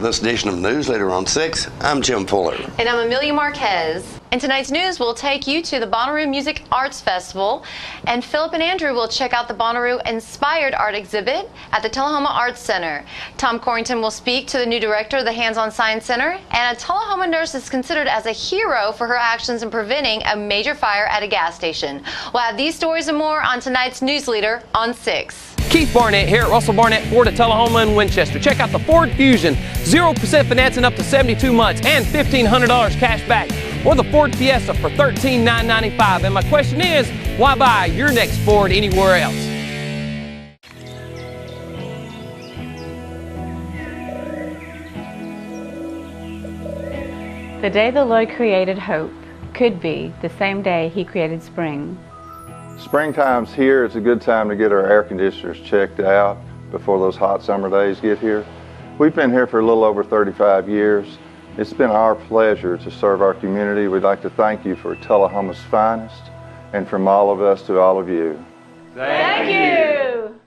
this edition of Newsleader on 6. I'm Jim Fuller. And I'm Amelia Marquez. In tonight's news, we'll take you to the Bonnaroo Music Arts Festival, and Philip and Andrew will check out the Bonnaroo Inspired Art exhibit at the Tullahoma Arts Center. Tom Corrington will speak to the new director of the Hands-On Science Center, and a Tullahoma nurse is considered as a hero for her actions in preventing a major fire at a gas station. We'll have these stories and more on tonight's Newsleader on 6. Keith Barnett here at Russell Barnett Ford at Tullahoma and Winchester. Check out the Ford Fusion, 0% financing up to 72 months and $1,500 cash back, or the Ford Fiesta for $13,995. And my question is, why buy your next Ford anywhere else? The day the Lord created hope could be the same day He created spring. Springtime's here. It's a good time to get our air conditioners checked out before those hot summer days get here. We've been here for a little over 35 years. It's been our pleasure to serve our community. We'd like to thank you for Tullahoma's finest, and from all of us to all of you. Thank you!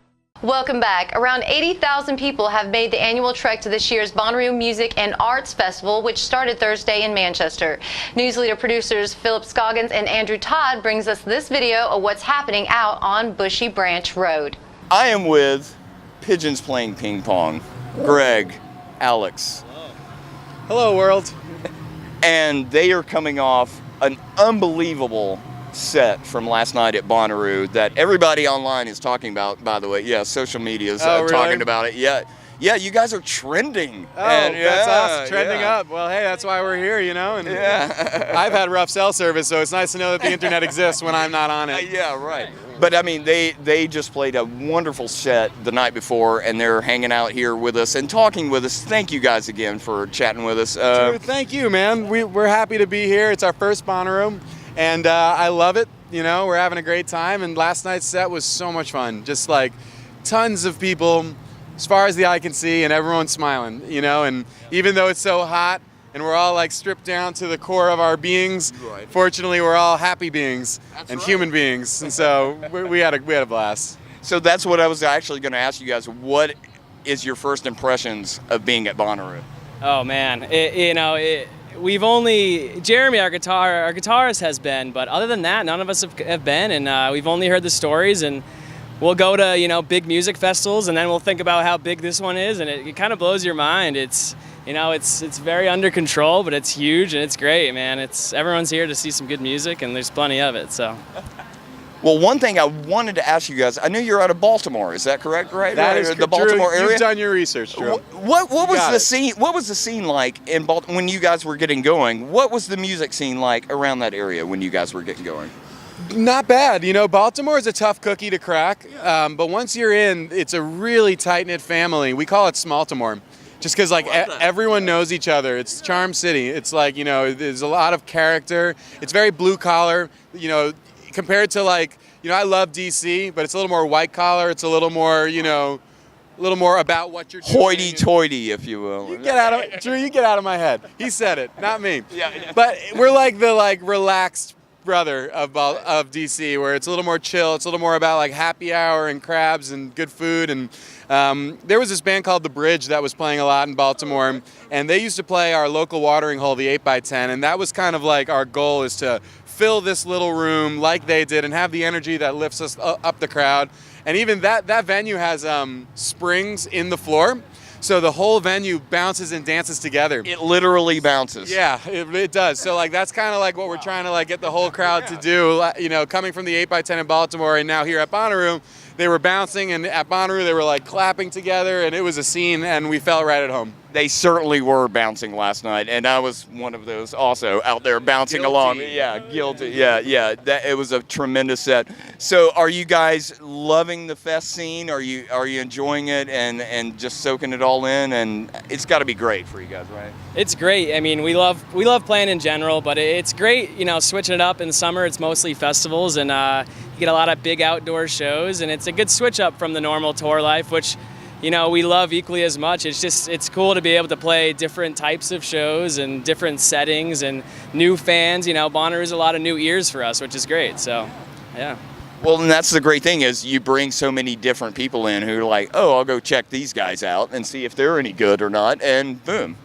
Welcome back. Around 80,000 people have made the annual trek to this year's Bonnaroo Music and Arts Festival, which started Thursday in Manchester. Newsleader producers Philip Scoggins and Andrew Todd brings us this video of what's happening out on Bushy Branch Road. I am with Pigeons Playing Ping Pong, Greg, Alex. Hello, world. And they are coming off an unbelievable set from last night at Bonnaroo that everybody online is talking about, by the way. Yeah, social media is really? talking about it. Yeah, you guys are trending. Oh, that's awesome. Trending up. Well, hey, that's why we're here, you know. And I've had rough cell service, so it's nice to know that the internet exists when I'm not on it. Yeah, right. But I mean, they just played a wonderful set the night before, and they're hanging out here with us and talking with us. Thank you guys again for chatting with us. Dude, thank you, man. We're happy to be here. It's our first Bonnaroo, and I love it. You know, we're having a great time, and last night's set was so much fun. Just like tons of people as far as the eye can see, and everyone's smiling, you know, and even though it's so hot and we're all like stripped down to the core of our beings, right. Fortunately we're all happy beings. That's and right. Human beings, and so we had a blast. So that's what I was actually going to ask you guys. What is your first impressions of being at Bonnaroo? Oh man, we've only, Jeremy, our guitarist has been, but other than that, none of us have been, and we've only heard the stories, and we'll go to, big music festivals, and then we'll think about how big this one is, and it kind of blows your mind. It's very under control, but it's huge, and it's great, man. Everyone's here to see some good music, and there's plenty of it, so. Well, one thing I wanted to ask you guys, I knew you're out of Baltimore, is that correct, right? That is the Baltimore Drew, area? You've done your research, Drew. What was the scene? What was the scene like in Baltimore when you guys were getting going? What was the music scene like around that area when you guys were getting going? Not bad. Baltimore is a tough cookie to crack, but once you're in, it's a really tight-knit family. We call it Smaltimore, just because everyone knows each other. It's Charm City. It's there's a lot of character. It's very blue collar. Compared to I love DC, but it's a little more white collar. It's a little more a little more about what you're doing. Hoity-toity, if you will. Drew, you get out of my head. He said it, not me. Yeah. But we're like the relaxed brother of DC, where it's a little more chill. It's a little more about happy hour and crabs and good food. And there was this band called The Bridge that was playing a lot in Baltimore, and they used to play our local watering hole, the 8x10, and that was kind of our goal, is to fill this little room like they did and have the energy that lifts us up the crowd. And even that venue has springs in the floor, so the whole venue bounces and dances together. It literally bounces. Yeah, it does. So that's kind of what we're trying to get the whole crowd to do. Coming from the 8x10 in Baltimore and now here at Bonnaroo, they were bouncing, and at Bonnaroo they were clapping together, and it was a scene, and we felt right at home. They certainly were bouncing last night, and I was one of those also out there bouncing along. Yeah, guilty. Yeah. It was a tremendous set. So, are you guys loving the fest scene? Are you enjoying it and just soaking it all in? And it's got to be great for you guys, right? It's great. I mean, we love playing in general, but it's great. Switching it up in the summer. It's mostly festivals, and you get a lot of big outdoor shows, and it's a good switch up from the normal tour life, which we love equally as much. It's cool to be able to play different types of shows and different settings and new fans. Bonnaroo's a lot of new ears for us, which is great. So, yeah. Well, and that's the great thing is you bring so many different people in who are like, oh, I'll go check these guys out and see if they're any good or not, and boom.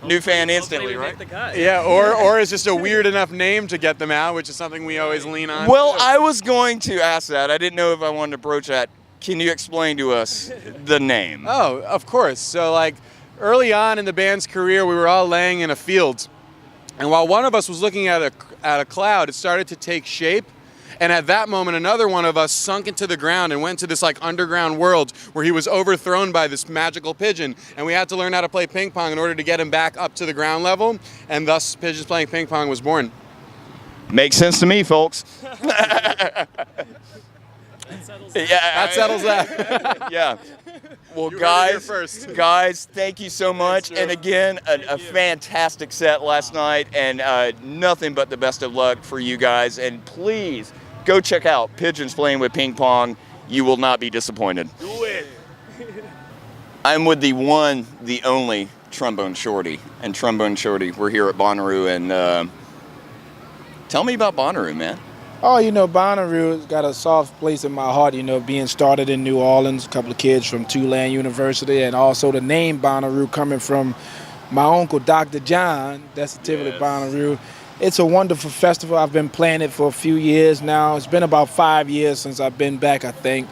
New fan instantly, right? Yeah, or it's just a weird enough name to get them out, which is something we always lean on. Well, I was going to ask that. I didn't know if I wanted to broach that. Can you explain to us the name? Oh, of course. So like early on in the band's career, we were all laying in a field. And while one of us was looking at a cloud, it started to take shape. And at that moment, another one of us sunk into the ground and went to this like underground world where he was overthrown by this magical pigeon. And we had to learn how to play ping pong in order to get him back up to the ground level. And thus, Pigeons Playing Ping Pong was born. Makes sense to me, folks. That settles that. Yeah. Well, You heard it here first. guys, thank you so much. Joe. And again, a fantastic set last night, and nothing but the best of luck for you guys. And please go check out Pigeons Playing with Ping Pong. You will not be disappointed. Do it. I'm with the one, the only Trombone Shorty. And Trombone Shorty, we're here at Bonnaroo, and tell me about Bonnaroo, man. Oh, Bonnaroo's got a soft place in my heart, being started in New Orleans, a couple of kids from Tulane University, and also the name Bonnaroo coming from my uncle, Dr. John. That's the Tivoli Bonnaroo. It's a wonderful festival. I've been playing it for a few years now. It's been about 5 years since I've been back, I think.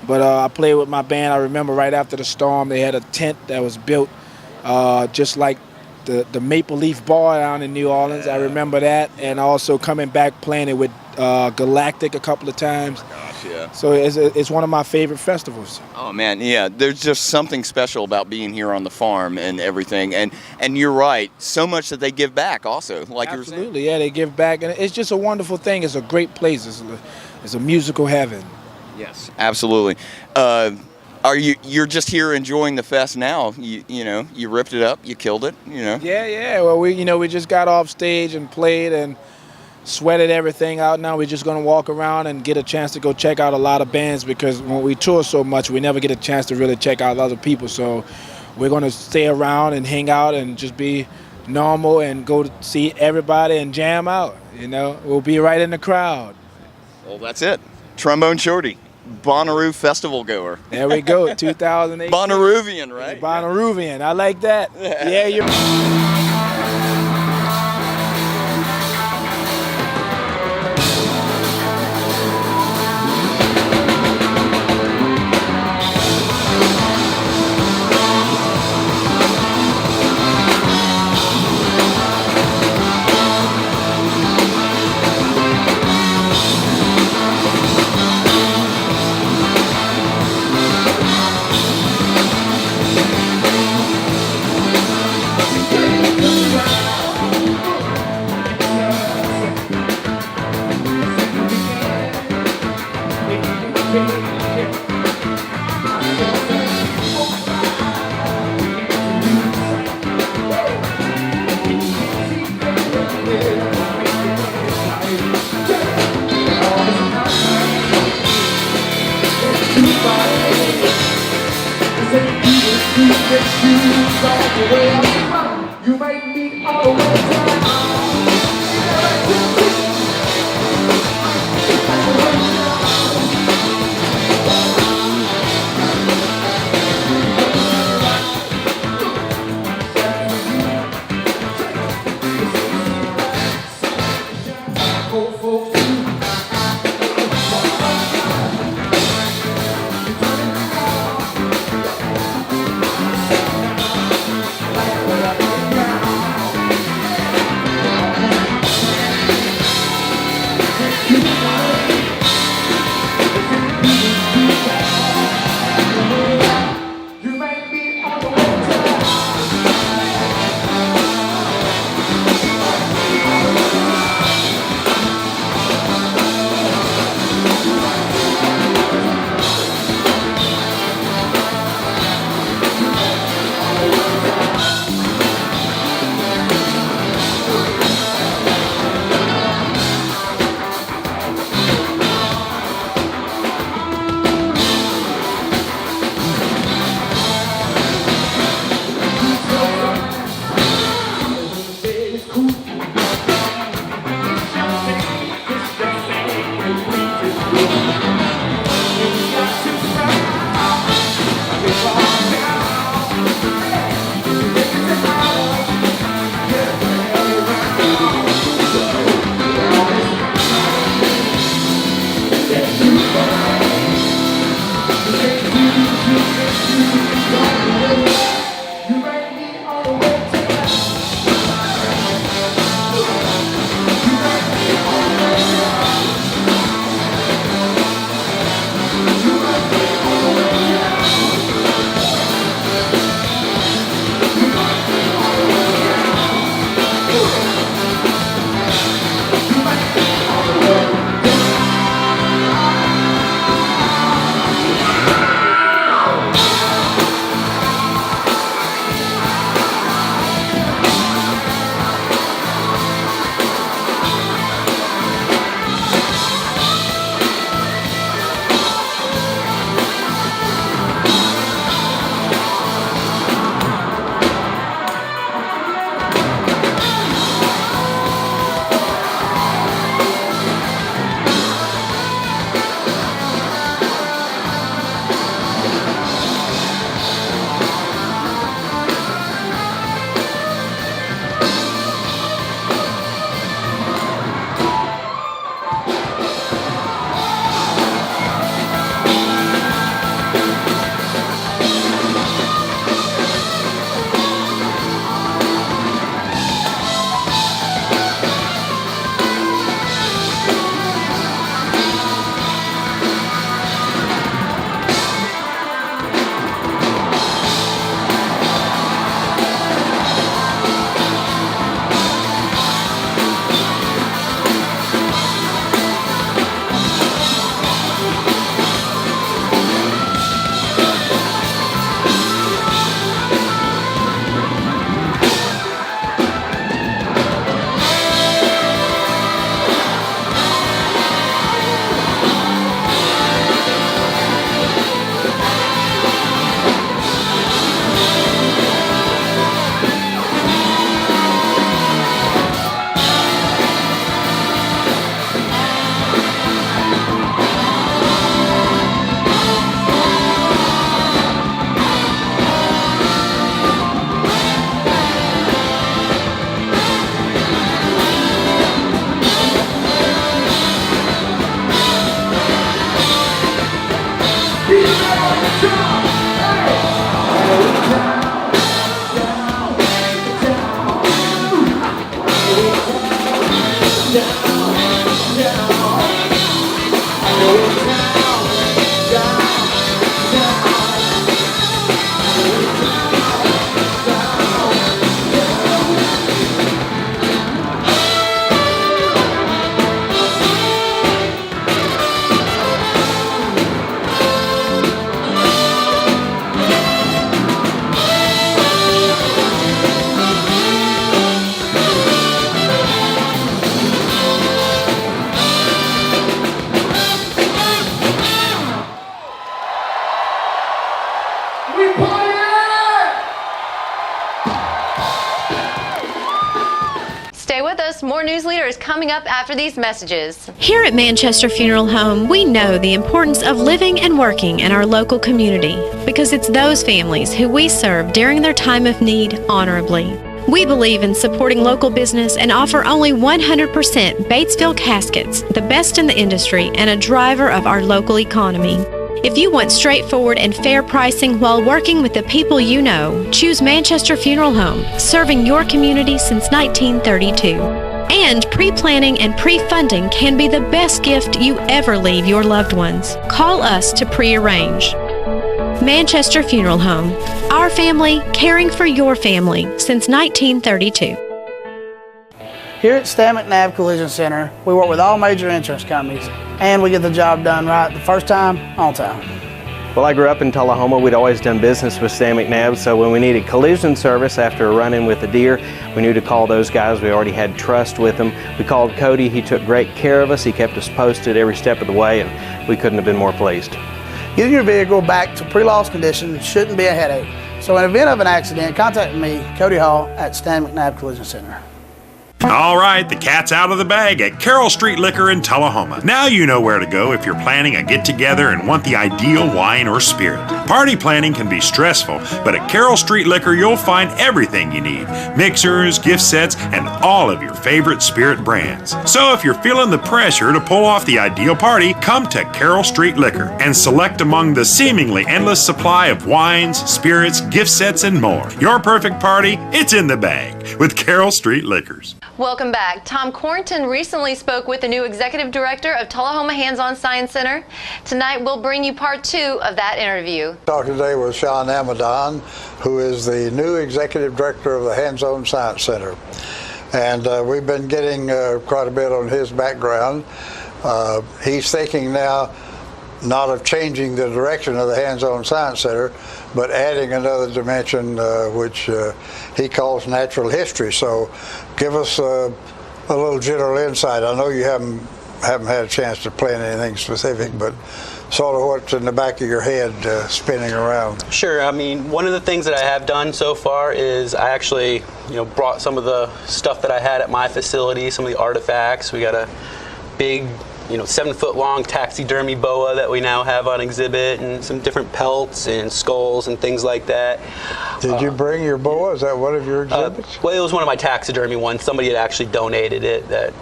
But I played with my band. I remember right after the storm, they had a tent that was built just like the Maple Leaf Bar down in New Orleans. I remember that. And also coming back playing it with Galactic a couple of times. Gosh, yeah. So it's one of my favorite festivals. Oh man, yeah. There's just something special about being here on the farm and everything. And you're right, so much that they give back also, like you were saying. Absolutely, yeah, they give back, and it's just a wonderful thing. It's a great place. It's a musical heaven. Yes, absolutely. You're just here enjoying the fest now? You ripped it up, you killed it. Yeah. Well, we just got off stage and played and sweated everything out. Now we're just gonna walk around and get a chance to go check out a lot of bands, because when we tour so much, we never get a chance to really check out other people. So we're gonna stay around and hang out and just be normal and go to see everybody and jam out. We'll be right in the crowd. Well, that's it. Trombone Shorty, Bonnaroo festival goer. There we go, 2008. Bonnaroovian, right? Bonnaroovian, I like that. Yeah, you're. You make me all the We party! Stay with us. More Newsleader is coming up after these messages. Here at Manchester Funeral Home, we know the importance of living and working in our local community because it's those families who we serve during their time of need honorably. We believe in supporting local business and offer only 100% Batesville caskets, the best in the industry and a driver of our local economy. If you want straightforward and fair pricing while working with the people you know, choose Manchester Funeral Home, serving your community since 1932. And pre-planning and pre-funding can be the best gift you ever leave your loved ones. Call us to pre-arrange. Manchester Funeral Home. Our family, caring for your family since 1932. Here at Stan McNabb Collision Center, we work with all major insurance companies, and we get the job done right the first time, on time. Well, I grew up in Tullahoma. We'd always done business with Stan McNabb, so when we needed collision service after a run-in with a deer, we knew to call those guys. We already had trust with them. We called Cody. He took great care of us. He kept us posted every step of the way, and we couldn't have been more pleased. Getting your vehicle back to pre-loss condition shouldn't be a headache. So in the event of an accident, contact me, Cody Hall, at Stan McNabb Collision Center. All right, the cat's out of the bag at Carroll Street Liquor in Tullahoma. Now you know where to go if you're planning a get-together and want the ideal wine or spirit. Party planning can be stressful, but at Carroll Street Liquor you'll find everything you need. Mixers, gift sets, and all of your favorite spirit brands. So if you're feeling the pressure to pull off the ideal party, come to Carroll Street Liquor and select among the seemingly endless supply of wines, spirits, gift sets, and more. Your perfect party, it's in the bag with Carroll Street Liquors. Welcome back. Tom Cornton recently spoke with the new executive director of Tullahoma Hands-On Science Center. Tonight we'll bring you part 2 of that interview. Talking today with Sean Amadon, who is the new executive director of the Hands-On Science Center. And we've been getting quite a bit on his background. He's thinking now not of changing the direction of the Hands-On Science Center, but adding another dimension which he calls natural history. So give us a little general insight. I know you haven't had a chance to plan anything specific, but sort of what's in the back of your head spinning around. Sure. I mean, one of the things that I have done so far is I actually, brought some of the stuff that I had at my facility, some of the artifacts. We got a big 7-foot-long taxidermy boa that we now have on exhibit, and some different pelts and skulls and things like that. Did you bring your boa? Is that one of your exhibits? Well, it was one of my taxidermy ones. Somebody had actually donated it that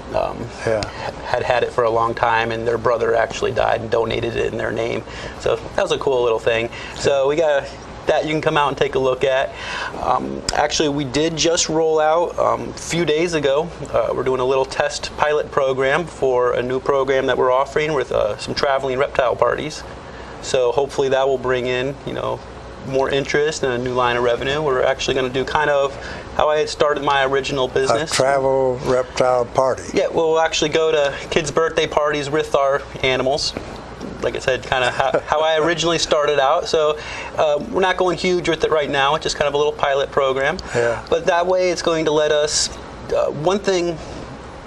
had it for a long time, and their brother actually died and donated it in their name. So that was a cool little thing. So we got that you can come out and take a look at. Actually, we did just roll out a few days ago. We're doing a little test pilot program for a new program that we're offering with some traveling reptile parties. So hopefully that will bring in, more interest and a new line of revenue. We're actually going to do kind of how I had started my original business. A travel reptile party. Yeah, we'll actually go to kids' birthday parties with our animals. Like I said, kind of how I originally started out. So we're not going huge with it right now. It's just kind of a little pilot program. Yeah. But that way it's going to let us, one thing,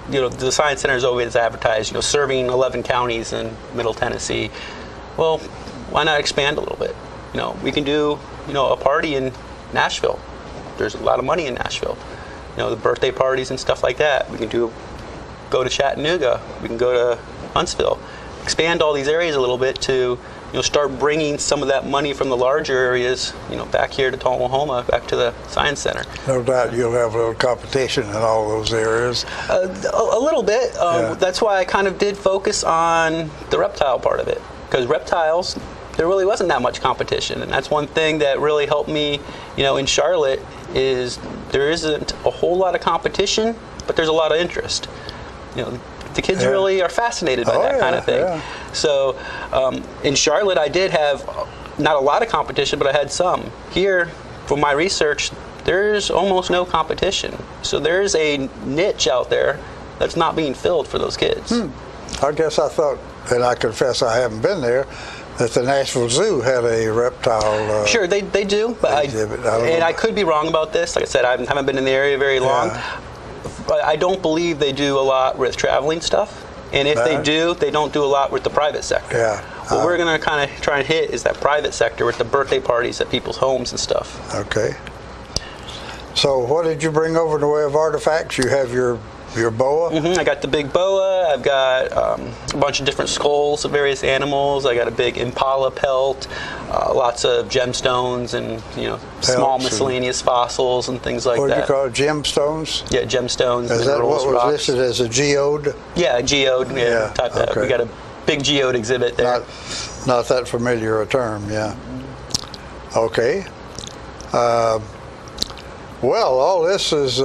the Science Center is always advertised, serving 11 counties in Middle Tennessee. Well, why not expand a little bit? We can do, a party in Nashville. There's a lot of money in Nashville. The birthday parties and stuff like that. We can go to Chattanooga. We can go to Huntsville. Expand all these areas a little bit to start bringing some of that money from the larger areas back here to Tullahoma, back to the Science Center. No doubt you'll have a little competition in all those areas. A little bit. That's why I kind of did focus on the reptile part of it, because reptiles, there really wasn't that much competition, and that's one thing that really helped me in Charlotte is there isn't a whole lot of competition, but there's a lot of interest. the kids really are fascinated by that kind of thing. Yeah. So in Charlotte, I did have not a lot of competition, but I had some. Here, from my research, there's almost no competition. So there's a niche out there that's not being filled for those kids. I guess I thought, and I confess I haven't been there, that the Nashville Zoo had a reptile Sure, they do, but exhibit. I could be wrong about this. Like I said, I haven't been in the area very long. But I don't believe they do a lot with traveling stuff. And if they do, they don't do a lot with the private sector. What we're going to kind of try and hit is that private sector with the birthday parties at people's homes and stuff. Okay. So what did you bring over in the way of artifacts? You have your boa? I got the big boa. I've got a bunch of different skulls of various animals. I got a big impala pelt, lots of gemstones and small miscellaneous fossils and things like that. What do you call it? Gemstones? Yeah, gemstones. Is that what was rocks. listed as a geode? Yeah, a geode. Yeah, type that. We got a big geode exhibit there. Not that familiar a term. Yeah. Okay. Well, all this is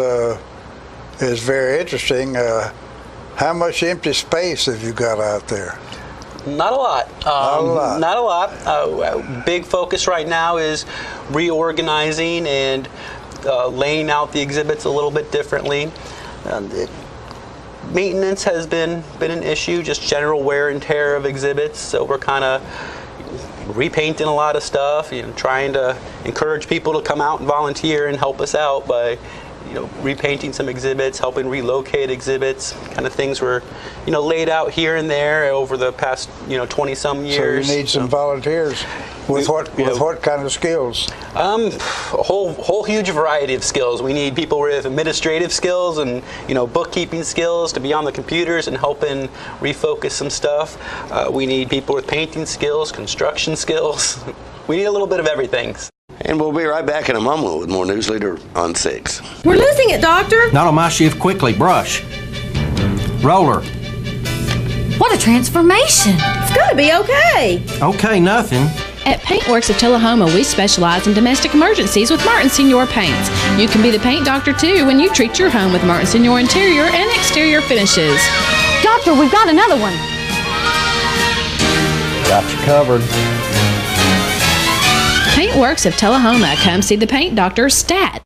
very interesting. How much empty space have you got out there? Not a lot. Not a lot. Big focus right now is reorganizing and laying out the exhibits a little bit differently. Maintenance has been an issue, just general wear and tear of exhibits. So we're kind of repainting a lot of stuff, trying to encourage people to come out and volunteer and help us out by repainting some exhibits, helping relocate exhibits, kind of things were, laid out here and there over the past, 20-some years. So you need some volunteers. With what kind of skills? A whole huge variety of skills. We need people with administrative skills and bookkeeping skills to be on the computers and helping refocus some stuff. We need people with painting skills, construction skills. We need a little bit of everything. And we'll be right back in a moment with more Newsleader on 6. We're losing it, Doctor. Not on my shift. Quickly, brush. Roller. What a transformation. It's gonna be okay. Okay, nothing. At Paintworks of Tullahoma, we specialize in domestic emergencies with Martin Senior Paints. You can be the paint doctor too when you treat your home with Martin Senior interior and exterior finishes. Doctor, we've got another one. Got you covered. Paintworks of Tullahoma. Come see the paint doctor, Stat.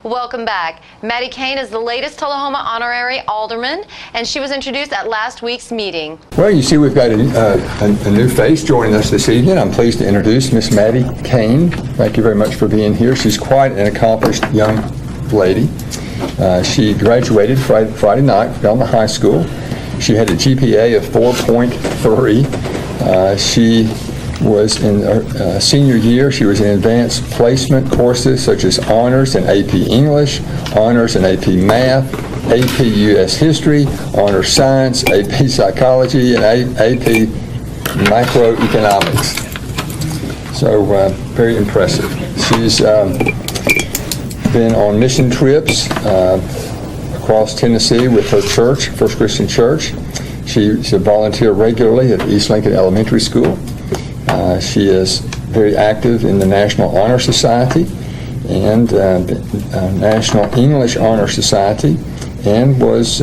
Welcome back. Maddie Kane is the latest Tullahoma honorary alderman, and she was introduced at last week's meeting. Well, you see we've got a new face joining us this evening. I'm pleased to introduce Miss Maddie Kane. Thank you very much for being here. She's quite an accomplished young lady. She graduated Friday night from the high school. She had a GPA of 4.3. She was in her senior year. She was in advanced placement courses such as honors in AP English, honors in AP Math, AP US History, honors Science, AP Psychology, and AP Macroeconomics. So very impressive. She's been on mission trips across Tennessee with her church, First Christian Church. She's a volunteer regularly at East Lincoln Elementary School. She is very active in the National Honor Society and the National English Honor Society, and was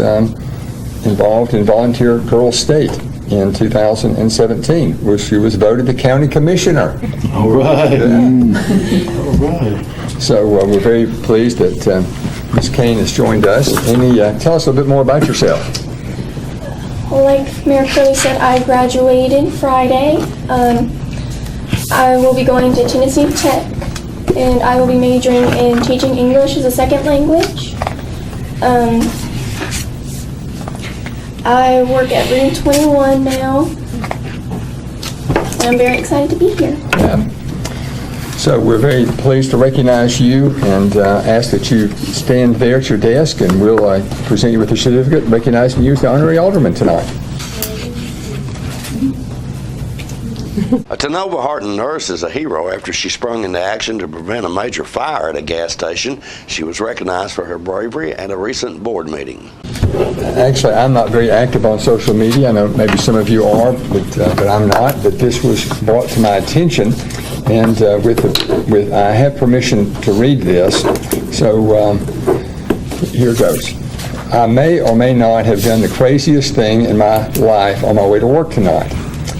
involved in Volunteer Girl State in 2017, where she was voted the county commissioner. All right. Yeah. All right. So we're very pleased that Ms. Kane has joined us. Tell us a little bit more about yourself. Like Mayor Curley said, I graduated Friday. I will be going to Tennessee Tech, and I will be majoring in teaching English as a second language. I work at Room 21 now, and I'm very excited to be here. Yeah. So we're very pleased to recognize you and ask that you stand there at your desk, and we'll present you with a certificate recognizing you as the honorary alderman tonight. A Tenova Harton nurse is a hero after she sprung into action to prevent a major fire at a gas station. She was recognized for her bravery at a recent board meeting. Actually, I'm not very active on social media. I know maybe some of you are, but I'm not. But this was brought to my attention, and I have permission to read this. So here goes. I may or may not have done the craziest thing in my life on my way to work tonight.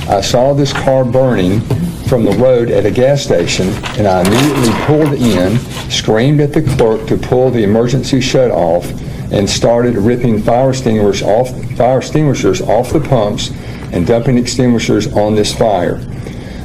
I saw this car burning from the road at a gas station, and I immediately pulled in, screamed at the clerk to pull the emergency shut off, and started ripping fire extinguishers off the pumps and dumping extinguishers on this fire.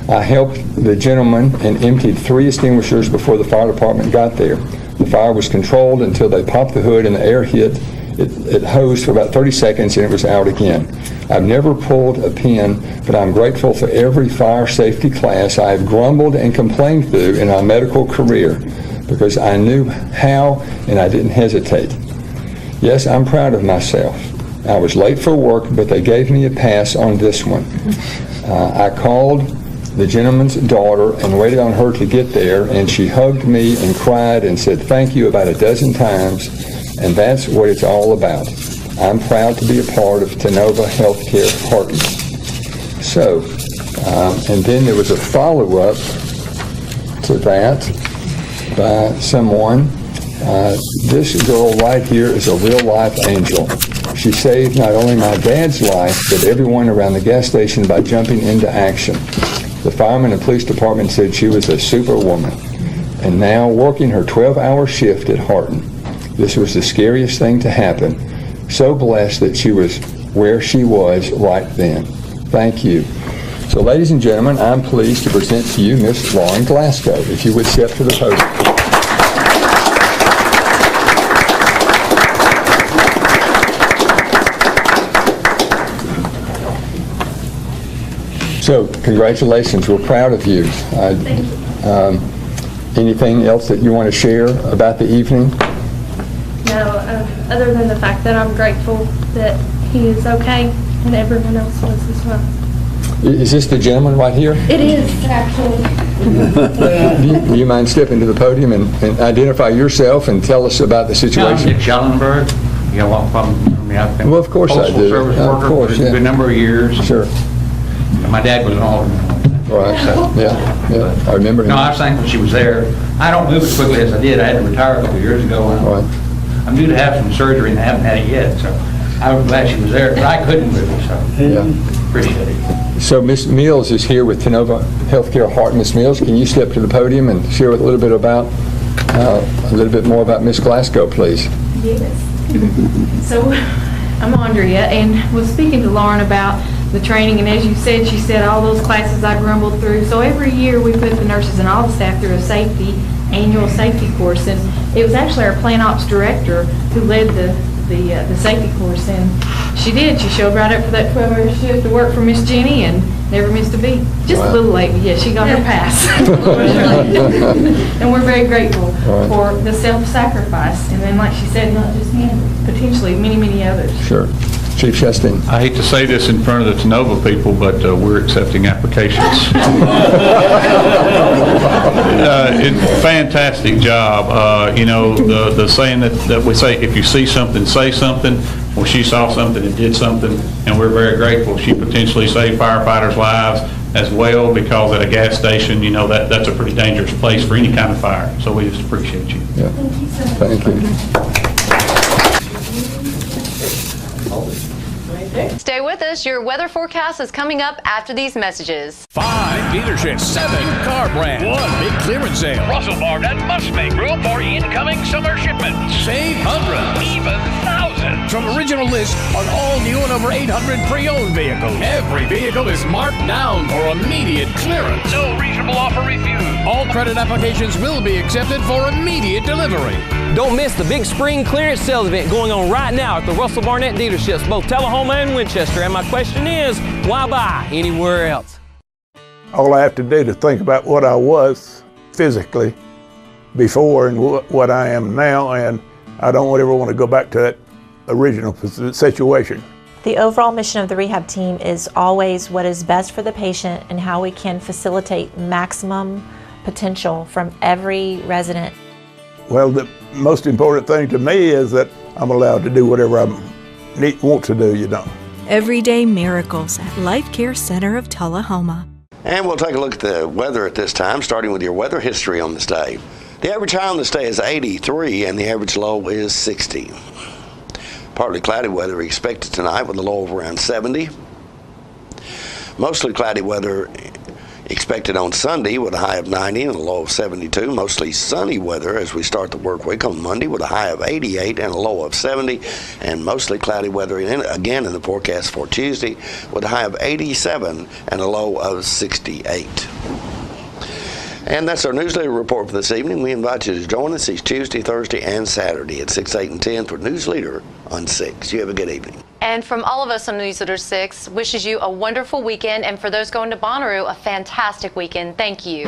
I helped the gentleman and emptied 3 extinguishers before the fire department got there. The fire was controlled until they popped the hood and the air hit. It hosed for about 30 seconds and it was out again. I've never pulled a pin, but I'm grateful for every fire safety class I have grumbled and complained through in my medical career, because I knew how and I didn't hesitate. Yes, I'm proud of myself. I was late for work, but they gave me a pass on this one. I called the gentleman's daughter and waited on her to get there, and she hugged me and cried and said thank you about a dozen times, and that's what it's all about. I'm proud to be a part of Tenova Healthcare Harton. So, and then there was a follow-up to that by someone. This girl right here is a real-life angel. She saved not only my dad's life, but everyone around the gas station by jumping into action. The firemen and police department said she was a superwoman, and now working her 12-hour shift at Harton. This was the scariest thing to happen. So blessed that she was where she was right then. Thank you. So, ladies and gentlemen, I'm pleased to present to you Miss Lauren Glasgow. If you would step to the podium. So, congratulations. We're proud of you. Thank you. Anything else that you want to share about the evening? No, other than the fact that I'm grateful that he is okay and everyone else was as well. Is this the gentleman right here? It is, actually. Do you mind stepping to the podium and identify yourself and tell us about the situation? Dick Schellenberg. You got a lot of problems with me. I've been Well, of course I do. Service Of worker course, for a good number of years. Sure. My dad was an alderman. Right. So, Yeah. I remember him. No, I was thankful she was there. I don't move as quickly as I did. I had to retire a couple of years ago. Right. I'm due to have some surgery and I haven't had it yet, so I was glad she was there, but I couldn't move, so appreciate it. So Ms. Mills is here with Tenova Healthcare Harton. Ms. Mills, can you step to the podium and share a little bit more about Ms. Glasgow, please? Yes. So I'm Andrea and was speaking to Lauren about the training, and as you said, she said all those classes I grumbled through. So every year we put the nurses and all the staff through a annual safety course, and it was actually our plant ops director who led the safety course, and she showed right up for that 12-hour shift to work for Miss Jenny and never missed a beat. Just a little late, but yeah, she got her pass. And we're very grateful for the self-sacrifice, and then like she said, not just him, potentially many, many others. Sure. Chief Chastain. I hate to say this in front of the Tenova people, but we're accepting applications. Fantastic job. The saying that we say, if you see something, say something. Well, she saw something and did something, and we're very grateful. She potentially saved firefighters' lives as well, because at a gas station, that's a pretty dangerous place for any kind of fire. So we just appreciate you. Yeah. Thank you. Stay with us. Your weather forecast is coming up after these messages. 5 dealerships, 7 car brands, 1 big clearance sale. Russell Barnett must make room for incoming summer shipments. Save hundreds, even thousands. From original list on all new and over 800 pre-owned vehicles. Every vehicle is marked down for immediate clearance. No reasonable offer refused. All credit applications will be accepted for immediate delivery. Don't miss the big spring clearance sales event going on right now at the Russell Barnett dealerships, both Tullahoma and Winchester. And my question is, why buy anywhere else? All I have to do to think about what I was physically before and what I am now, and I don't ever want to go back to that original situation. The overall mission of the rehab team is always what is best for the patient and how we can facilitate maximum potential from every resident. Well, the most important thing to me is that I'm allowed to do whatever I want to do, Everyday miracles at Life Care Center of Tullahoma. And we'll take a look at the weather at this time, starting with your weather history on this day. The average high on this day is 83 and the average low is 60. Partly cloudy weather expected tonight with a low of around 70. Mostly cloudy weather expected on Sunday with a high of 90 and a low of 72. Mostly sunny weather as we start the work week on Monday with a high of 88 and a low of 70. And mostly cloudy weather again in the forecast for Tuesday with a high of 87 and a low of 68. And that's our newsletter report for this evening. We invite you to join us each Tuesday, Thursday, and Saturday at 6, 8, and 10 for Newsleader on 6. You have a good evening. And from all of us on Newsleader 6, wishes you a wonderful weekend, and for those going to Bonnaroo, a fantastic weekend. Thank you.